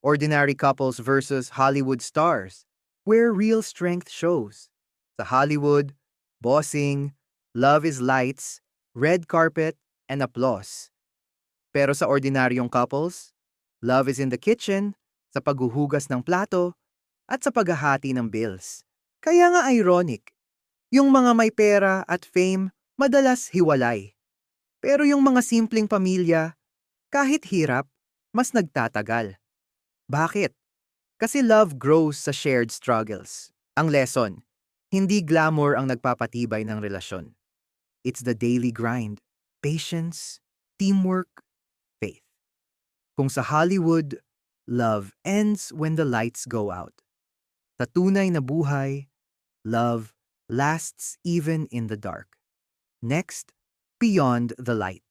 Ordinary couples versus Hollywood stars, where real strength shows. Sa Hollywood, bossing, love is lights, red carpet, and applause. Pero sa ordinaryong couples, love is in the kitchen, sa paghuhugas ng plato, at sa paghahati ng bills. Kaya nga ironic, yung mga may pera at fame madalas hiwalay. Pero yung mga simpleng pamilya, kahit hirap, mas nagtatagal. Bakit? Kasi love grows sa shared struggles. Ang lesson, hindi glamour ang nagpapatibay ng relasyon. It's the daily grind, patience, teamwork, faith. Kung sa Hollywood, love ends when the lights go out. Sa tunay na buhay, love lasts even in the dark. Next, beyond the light.